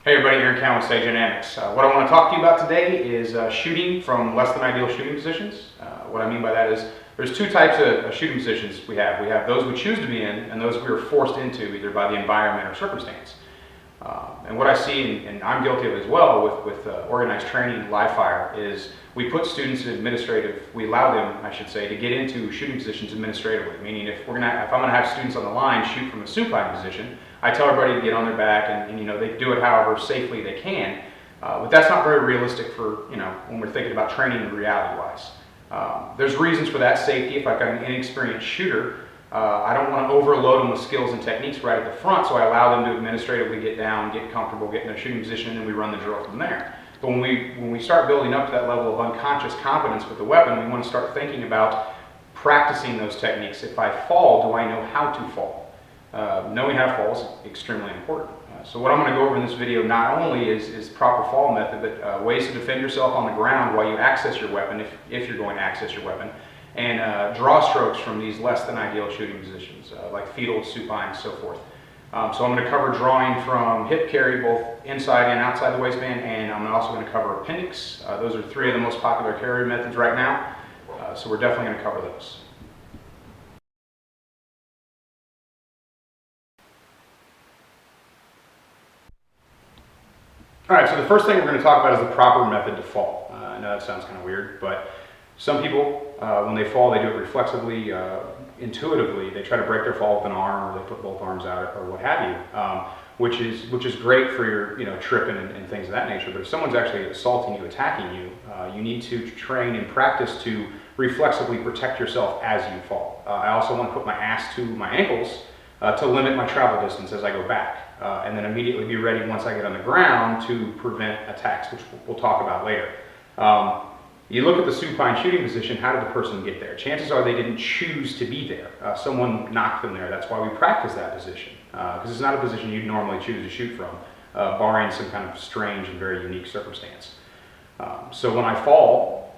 Hey everybody, Aaron Cowan with Dynamics. What I want to talk to you about today is shooting from less than ideal shooting positions. What I mean by that is there's two types of shooting positions we have. We have those we choose to be in and those we are forced into either by the environment or circumstance. And what I see, and I'm guilty of as well with organized training, live fire, is we put students in we allow them, I should say, to get into shooting positions administratively. Meaning if I'm going to have students on the line shoot from a supine position, I tell everybody to get on their back and they do it however safely they can. But that's not very realistic for, when we're thinking about training reality-wise. There's reasons for that safety. If I've got an inexperienced shooter, I don't want to overload them with skills and techniques right at the front, so I allow them to administratively get down, get comfortable, get in their shooting position, and then we run the drill from there. But when we start building up to that level of unconscious competence with the weapon, we want to start thinking about practicing those techniques. If I fall, do I know how to fall? Knowing how to fall is extremely important. So what I'm going to go over in this video not only is proper fall method, but ways to defend yourself on the ground while you access your weapon, if you're going to access your weapon, and draw strokes from these less than ideal shooting positions, like fetal, supine, and so forth. So I'm going to cover drawing from hip carry, both inside and outside the waistband, and I'm also going to cover appendix. Those are three of the most popular carry methods right now, so we're definitely going to cover those. All right, so the first thing we're going to talk about is the proper method to fall. I know that sounds kind of weird, but some people, when they fall, they do it reflexively, intuitively. They try to break their fall with an arm, or they put both arms out, or what have you, which is great for your tripping and things of that nature. But if someone's actually assaulting you, attacking you, you need to train and practice to reflexively protect yourself as you fall. I also want to put my ass to my ankles to limit my travel distance as I go back. And then immediately be ready once I get on the ground to prevent attacks, which we'll talk about later. You look at the supine shooting position, how did the person get there? Chances are they didn't choose to be there. Someone knocked them there. That's why we practice that position, because it's not a position you'd normally choose to shoot from, barring some kind of strange and very unique circumstance. So when I fall,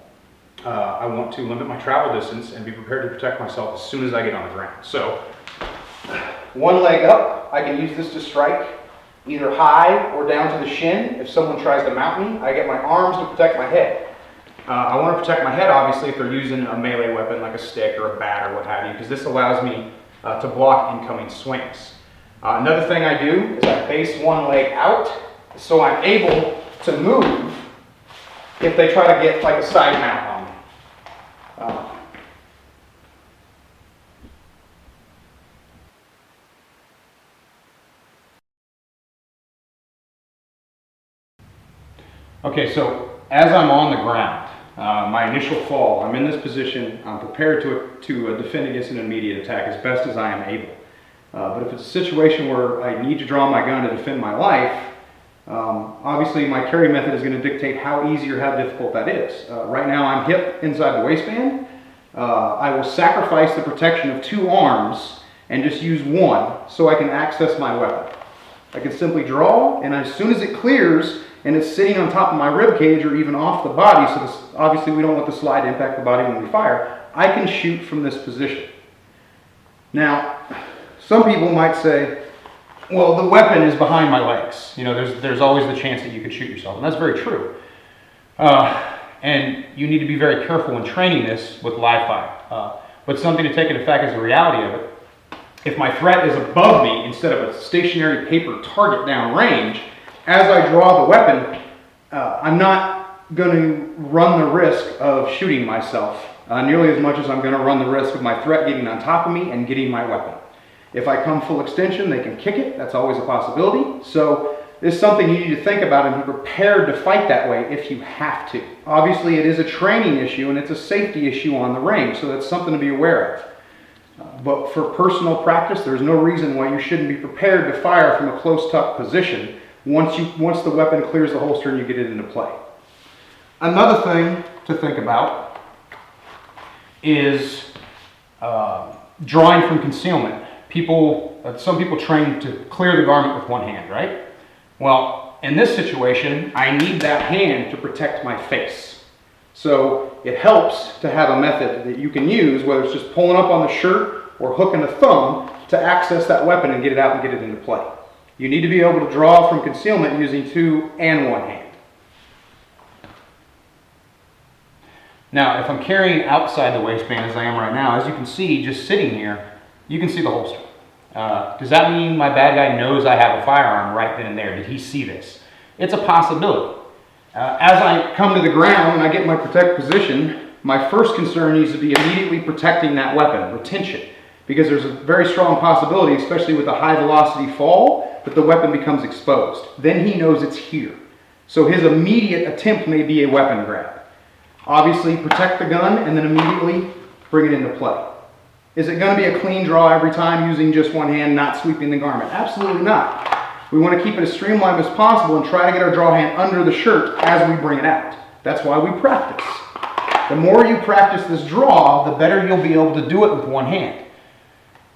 I want to limit my travel distance and be prepared to protect myself as soon as I get on the ground. So one leg up, I can use this to strike either high or down to the shin. If someone tries to mount me, I get my arms to protect my head. I want to protect my head, obviously, if they're using a melee weapon like a stick or a bat or what have you, because this allows me to block incoming swings. Another thing I do is I base one leg out so I'm able to move if they try to get like a side mount on me. Okay, so as I'm on the ground, my initial fall, I'm in this position, I'm prepared to defend against an immediate attack as best as I am able. But if it's a situation where I need to draw my gun to defend my life, obviously my carry method is going to dictate how easy or how difficult that is. Right now I'm hip inside the waistband. I will sacrifice the protection of two arms and just use one so I can access my weapon. I can simply draw, and as soon as it clears, and it's sitting on top of my rib cage or even off the body, so this, obviously we don't want the slide to impact the body when we fire, I can shoot from this position. Now, some people might say, well, the weapon is behind my legs. There's always the chance that you could shoot yourself, and that's very true. And you need to be very careful when training this with live fire. But something to take into effect is the reality of it. If my threat is above me instead of a stationary paper target down range, as I draw the weapon, I'm not going to run the risk of shooting myself nearly as much as I'm going to run the risk of my threat getting on top of me and getting my weapon. If I come full extension, they can kick it. That's always a possibility. So it's something you need to think about and be prepared to fight that way if you have to. Obviously, it is a training issue and it's a safety issue on the range, so that's something to be aware of. But for personal practice, there's no reason why you shouldn't be prepared to fire from a close-tuck position once the weapon clears the holster and you get it into play. Another thing to think about is drawing from concealment. Some people train to clear the garment with one hand, right? Well, in this situation, I need that hand to protect my face. So it helps to have a method that you can use, whether it's just pulling up on the shirt or hooking a thumb, to access that weapon and get it out and get it into play. You need to be able to draw from concealment using 2 and 1 hand. Now, if I'm carrying outside the waistband as I am right now, as you can see, just sitting here, you can see the holster. Does that mean my bad guy knows I have a firearm right then and there? Did he see this? It's a possibility. As I come to the ground and I get in my protect position, my first concern needs to be immediately protecting that weapon, retention, because there's a very strong possibility, especially with a high velocity fall, that the weapon becomes exposed. Then he knows it's here. So his immediate attempt may be a weapon grab. Obviously, protect the gun and then immediately bring it into play. Is it going to be a clean draw every time using just 1 hand, not sweeping the garment? Absolutely not. We want to keep it as streamlined as possible and try to get our draw hand under the shirt as we bring it out. That's why we practice. The more you practice this draw, the better you'll be able to do it with 1 hand.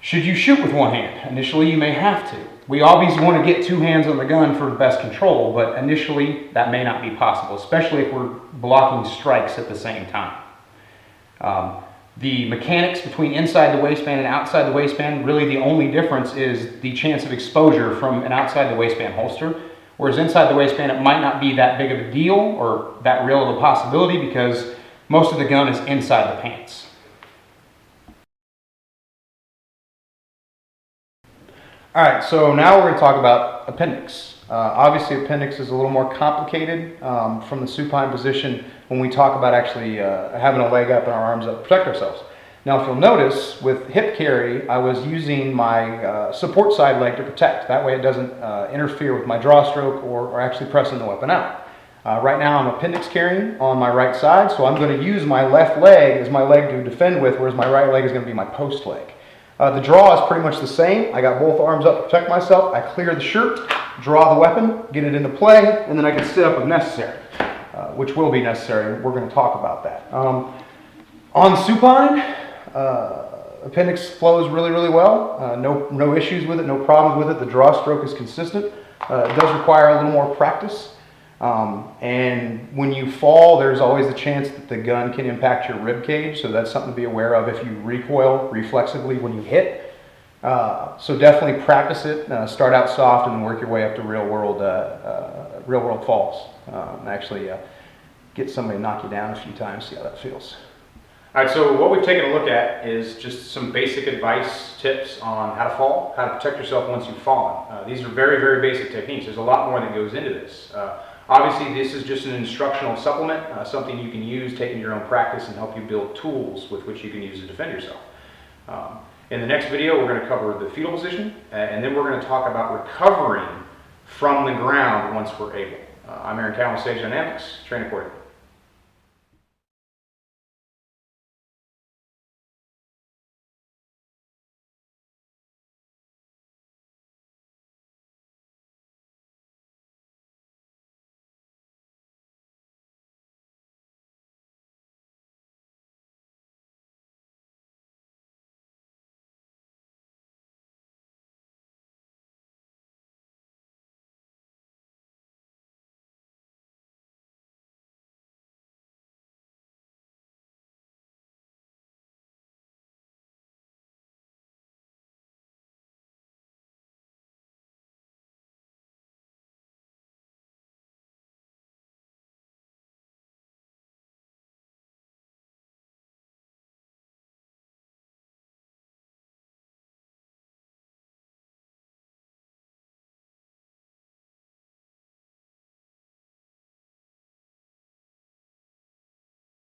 Should you shoot with 1 hand? Initially, you may have to. We always want to get 2 hands on the gun for best control, but initially that may not be possible, especially if we're blocking strikes at the same time. The mechanics between inside the waistband and outside the waistband, really the only difference is the chance of exposure from an outside the waistband holster, whereas inside the waistband it might not be that big of a deal or that real of a possibility because most of the gun is inside the pants. All right, so now we're going to talk about appendix. Obviously, appendix is a little more complicated from the supine position when we talk about actually having a leg up and our arms up to protect ourselves. Now, if you'll notice, with hip carry, I was using my support side leg to protect. That way it doesn't interfere with my draw stroke or actually pressing the weapon out. Right now I'm appendix carrying on my right side, so I'm going to use my left leg as my leg to defend with, whereas my right leg is going to be my post leg. The draw is pretty much the same. I got both arms up to protect myself. I clear the shirt, draw the weapon, get it into play, and then I can sit up if necessary, which will be necessary. We're going to talk about that. On supine, appendix flows really, really well. No issues with it, no problems with it. The draw stroke is consistent. It does require a little more practice. And when you fall, there's always the chance that the gun can impact your rib cage, so that's something to be aware of if you recoil reflexively when you hit. So definitely practice it. Start out soft and work your way up to real world falls. Actually get somebody to knock you down a few times, see how that feels. All right, so what we've taken a look at is just some basic advice, tips on how to fall, how to protect yourself once you've fallen. These are very, very basic techniques. There's a lot more that goes into this. Obviously, this is just an instructional supplement, something you can use, take in your own practice, and help you build tools with which you can use to defend yourself. In the next video, we're going to cover the fetal position, and then we're going to talk about recovering from the ground once we're able. I'm Aaron Cowan with Sage Dynamics, training for you.